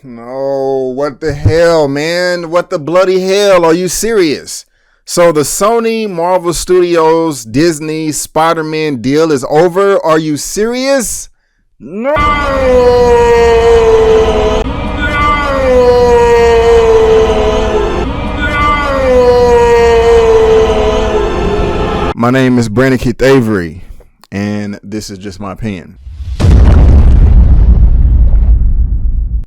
No, what the hell, man? What the bloody hell? Are you serious? So the Sony, Marvel Studios, Disney, Spider-Man deal is over? Are you serious? No! My name is Brandon Keith Avery, and this is just my opinion.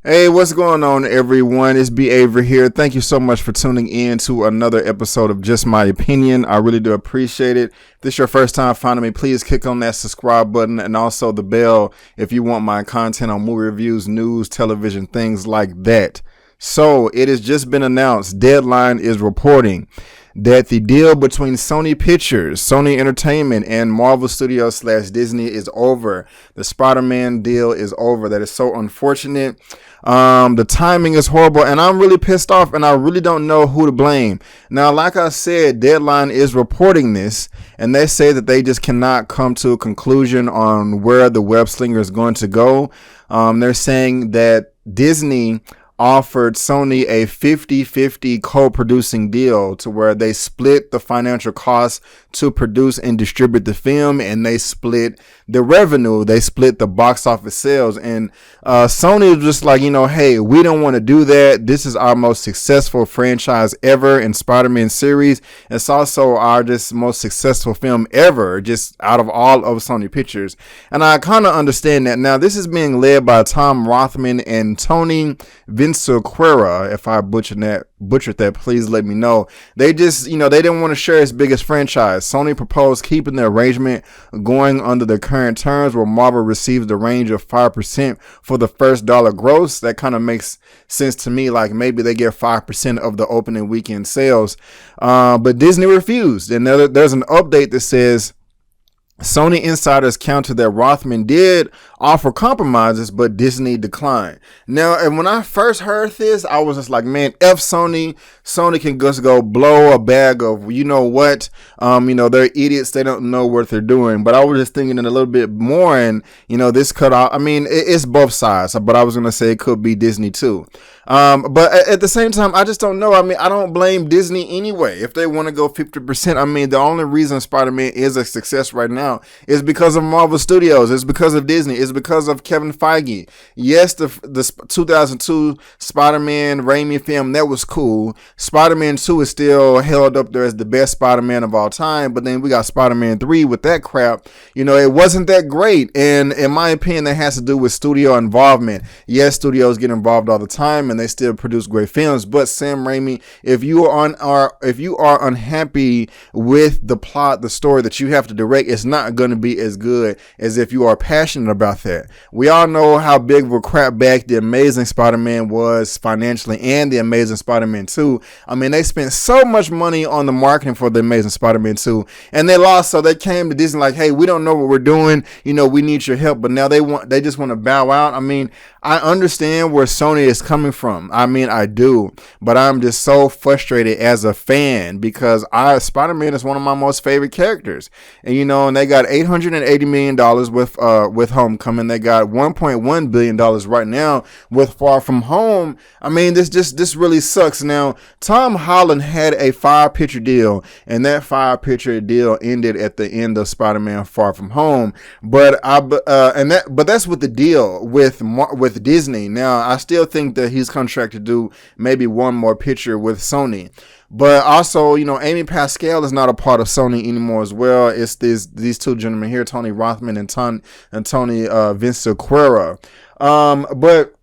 Hey, what's going on, everyone? It's B. Avery here. Thank you so much for tuning in to another episode of Just My Opinion. I really do appreciate it. If this is your first time finding me, please click on that subscribe button and also the bell if you want my content on movie reviews, news, television, things like that. So, it has just been announced, Deadline is reporting that the deal between Sony Pictures, Sony Entertainment, and Marvel Studios / Disney is over. The Spider-Man deal is over. That is so unfortunate. The timing is horrible, and I'm really pissed off, and I really don't know who to blame. Now, like I said, Deadline is reporting this, and they say that they just cannot come to a conclusion on where the web slinger is going to go. They're saying that Disney offered Sony a 50-50 co-producing deal to where they split the financial costs to produce and distribute the film, and they split the revenue, they split the box office sales. And Sony is just like, hey, we don't want to do that. This is our most successful franchise ever in Spider-Man series. It's also our just most successful film ever, just out of all of Sony Pictures. And I kind of understand that. Now, this is being led by Tom Rothman and Tony Vinciquerra. If I butchered that, please let me know. They just, they didn't want to share its biggest franchise. Sony proposed keeping the arrangement going under the current terms, where Marvel receives the range of 5% for the first dollar gross. That kind of makes sense to me. Like maybe they get 5% of the opening weekend sales. But Disney refused. And there's an update that says Sony insiders countered that Rothman did offer compromises, but Disney declined. Now, and when I first heard this, I was just like, man, F Sony. Sony can just go blow a bag of, you know what? They're idiots. They don't know what they're doing. But I was just thinking it a little bit more, and, this cut off. I mean, it's both sides, but I was going to say it could be Disney too. But at the same time, I just don't know. I mean, I don't blame Disney anyway. If they want to go 50%, I mean, the only reason Spider-Man is a success right now is because of Marvel Studios. It's because of Disney. It's because of Kevin Feige. Yes, the 2002 Spider-Man Raimi film, that was cool. Spider-Man 2 is still held up there as the best Spider-Man of all time. But then we got Spider-Man 3 with that crap. It wasn't that great. And in my opinion, that has to do with studio involvement. Yes, studios get involved all the time, and they still produce great films. But Sam Raimi, if you are unhappy with the plot, the story that you have to direct, it's not going to be as good as if you are passionate about that. We all know how big of a crap back The Amazing Spider-Man was financially, and The Amazing Spider-Man 2. I mean, they spent so much money on the marketing for The Amazing Spider-Man 2, and they lost. So they came to Disney like, hey, we don't know what we're doing. We need your help. But now they just want to bow out. I mean, I understand where Sony is coming from. I mean, I do, but I'm just so frustrated as a fan because Spider-Man is one of my most favorite characters, and they got $880 million with Homecoming. They got $1.1 billion right now with Far From Home. I mean, this really sucks. Now, Tom Holland had a 5-picture deal, and that 5-picture deal ended at the end of Spider-Man Far From Home. But that's with the deal with Disney. Now, I still think that he's contracted to do maybe one more picture with Sony. But also, Amy Pascal is not a part of Sony anymore as well. It's these two gentlemen here, Tony Rothman and Tony Vinciquerra. But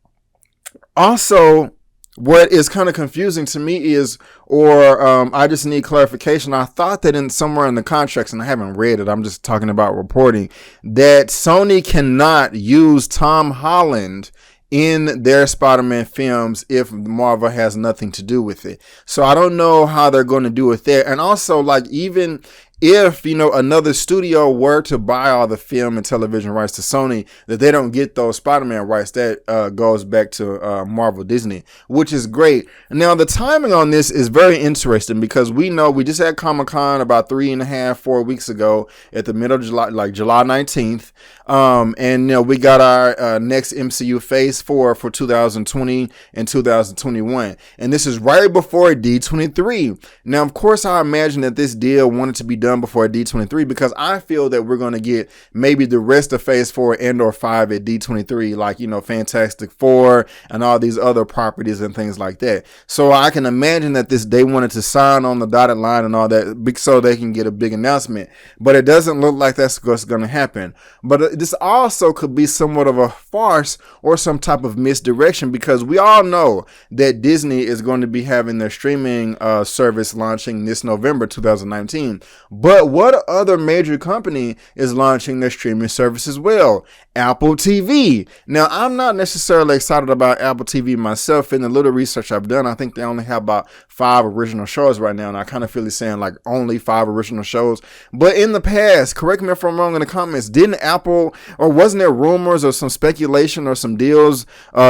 also, what is kind of confusing to me is, I just need clarification. I thought that somewhere in the contracts, and I haven't read it, I'm just talking about reporting, that Sony cannot use Tom Holland in their Spider-Man films if Marvel has nothing to do with it. So I don't know how they're going to do it there. And also, like, even if, another studio were to buy all the film and television rights to Sony, that they don't get those Spider-Man rights. That goes back to Marvel Disney, which is great. Now, the timing on this is very interesting because we just had Comic-Con about 4 weeks ago at the middle of July, like July 19th. And we got our next MCU Phase 4 for 2020 and 2021. And this is right before D23. Now, of course, I imagine that this deal wanted to be done before D23 because I feel that we're going to get maybe the rest of Phase 4 and or 5 at D23, like, Fantastic Four and all these other properties and things like that. So I can imagine that they wanted to sign on the dotted line and all that so they can get a big announcement. But it doesn't look like that's what's going to happen. But this also could be somewhat of a farce or some type of misdirection because we all know that Disney is going to be having their streaming service launching this November 2019. But what other major company is launching their streaming service as well? Apple TV. Now, I'm not necessarily excited about Apple TV myself. In the little research I've done, I think they only have about 5 original shows right now, and I kind of feel like saying like only 5 original shows. But in the past, correct me if I'm wrong in the comments, didn't Apple, or wasn't there rumors or some speculation or some deals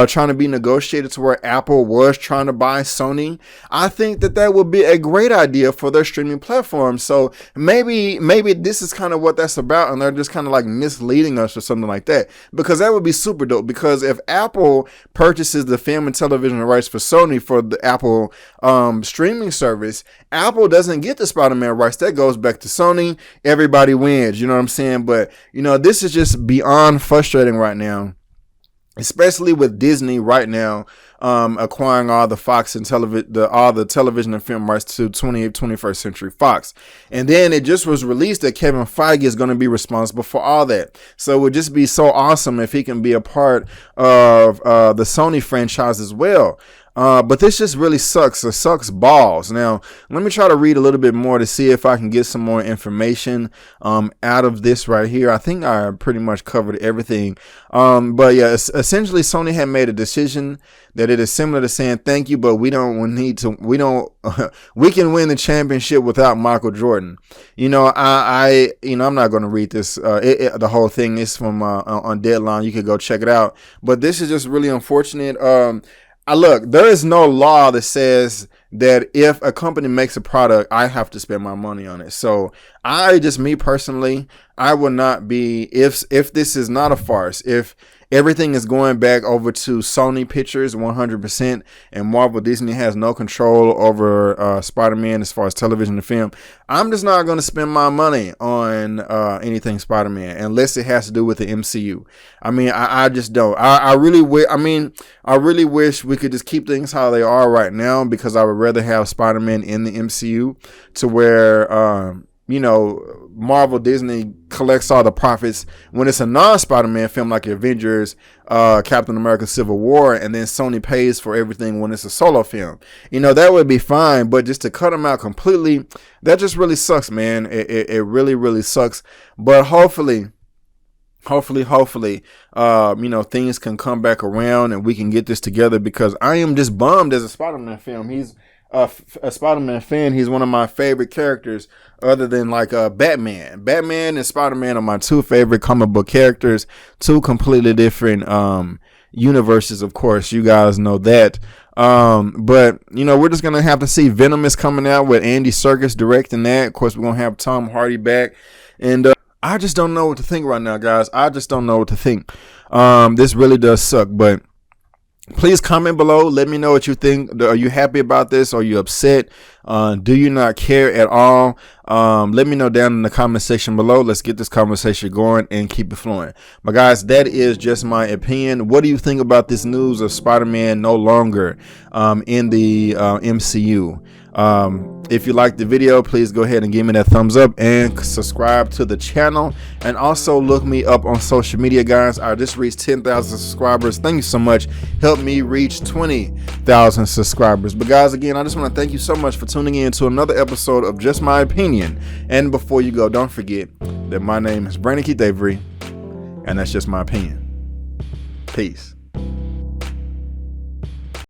trying to be negotiated to where Apple was trying to buy Sony? I think that would be a great idea for their streaming platform. So maybe this is kind of what that's about, and they're just kind of like misleading us or something like that, because that would be super dope. Because if Apple purchases the film and television rights for Sony for the Apple streaming service, Apple doesn't get the Spider-Man rights. That goes back to Sony. Everybody wins. You know what I'm saying? But this is just beyond frustrating right now, especially with Disney right now acquiring all the Fox and all the television and film rights to 21st Century Fox. And then it just was released that Kevin Feige is going to be responsible for all that. So it would just be so awesome if he can be a part of the Sony franchise as well. But this just really sucks. It sucks balls. Now, let me try to read a little bit more to see if I can get some more information out of this right here. I think I pretty much covered everything. But yeah, essentially Sony had made a decision that it is similar to saying thank you, but we can win the championship without Michael Jordan. I'm not going to read this. The whole thing is from on Deadline. You could go check it out. But this is just really unfortunate. Look, there is no law that says that if a company makes a product, I have to spend my money on it. So me personally, I would not be, if this is not a farce, if everything is going back over to Sony Pictures 100% and Marvel Disney has no control over Spider-Man as far as television and film, I'm just not going to spend my money on anything Spider-Man unless it has to do with the MCU. I mean, I just don't. I really wish we could just keep things how they are right now, because I would rather have Spider-Man in the MCU to where Marvel Disney collects all the profits when it's a non-Spider-Man film like Avengers, Captain America Civil War, and then Sony pays for everything when it's a solo film. That would be fine, but just to cut them out completely, that just really sucks, man. It really, really sucks. But hopefully, things can come back around and we can get this together, because I am just bummed as a Spider-Man film. He's a Spider-Man fan. He's one of my favorite characters, other than like Batman. Batman and Spider-Man are my 2 favorite comic book characters. 2 completely different universes, of course. You guys know that. But we're just gonna have to see. Venom is coming out with Andy Serkis directing that. Of course, we're gonna have Tom Hardy back, and I just don't know what to think right now, guys. I just don't know what to think. This really does suck, but please comment below. Let me know what you think. Are you happy about this? Are you upset? Do you not care at all? Let me know down in the comment section below. Let's get this conversation going and keep it flowing. But guys, that is just my opinion. What do you think about this news of Spider-Man no longer in the MCU? If you liked the video, please go ahead and give me that thumbs up and subscribe to the channel, and also look me up on social media, guys. I just reached 10,000 subscribers. Thank you so much. Help me reach 20,000 subscribers. But guys, again, I just want to thank you so much for tuning in to another episode of Just My Opinion. And before you go, don't forget that my name is Brandon Keith Avery, and that's just my opinion. Peace.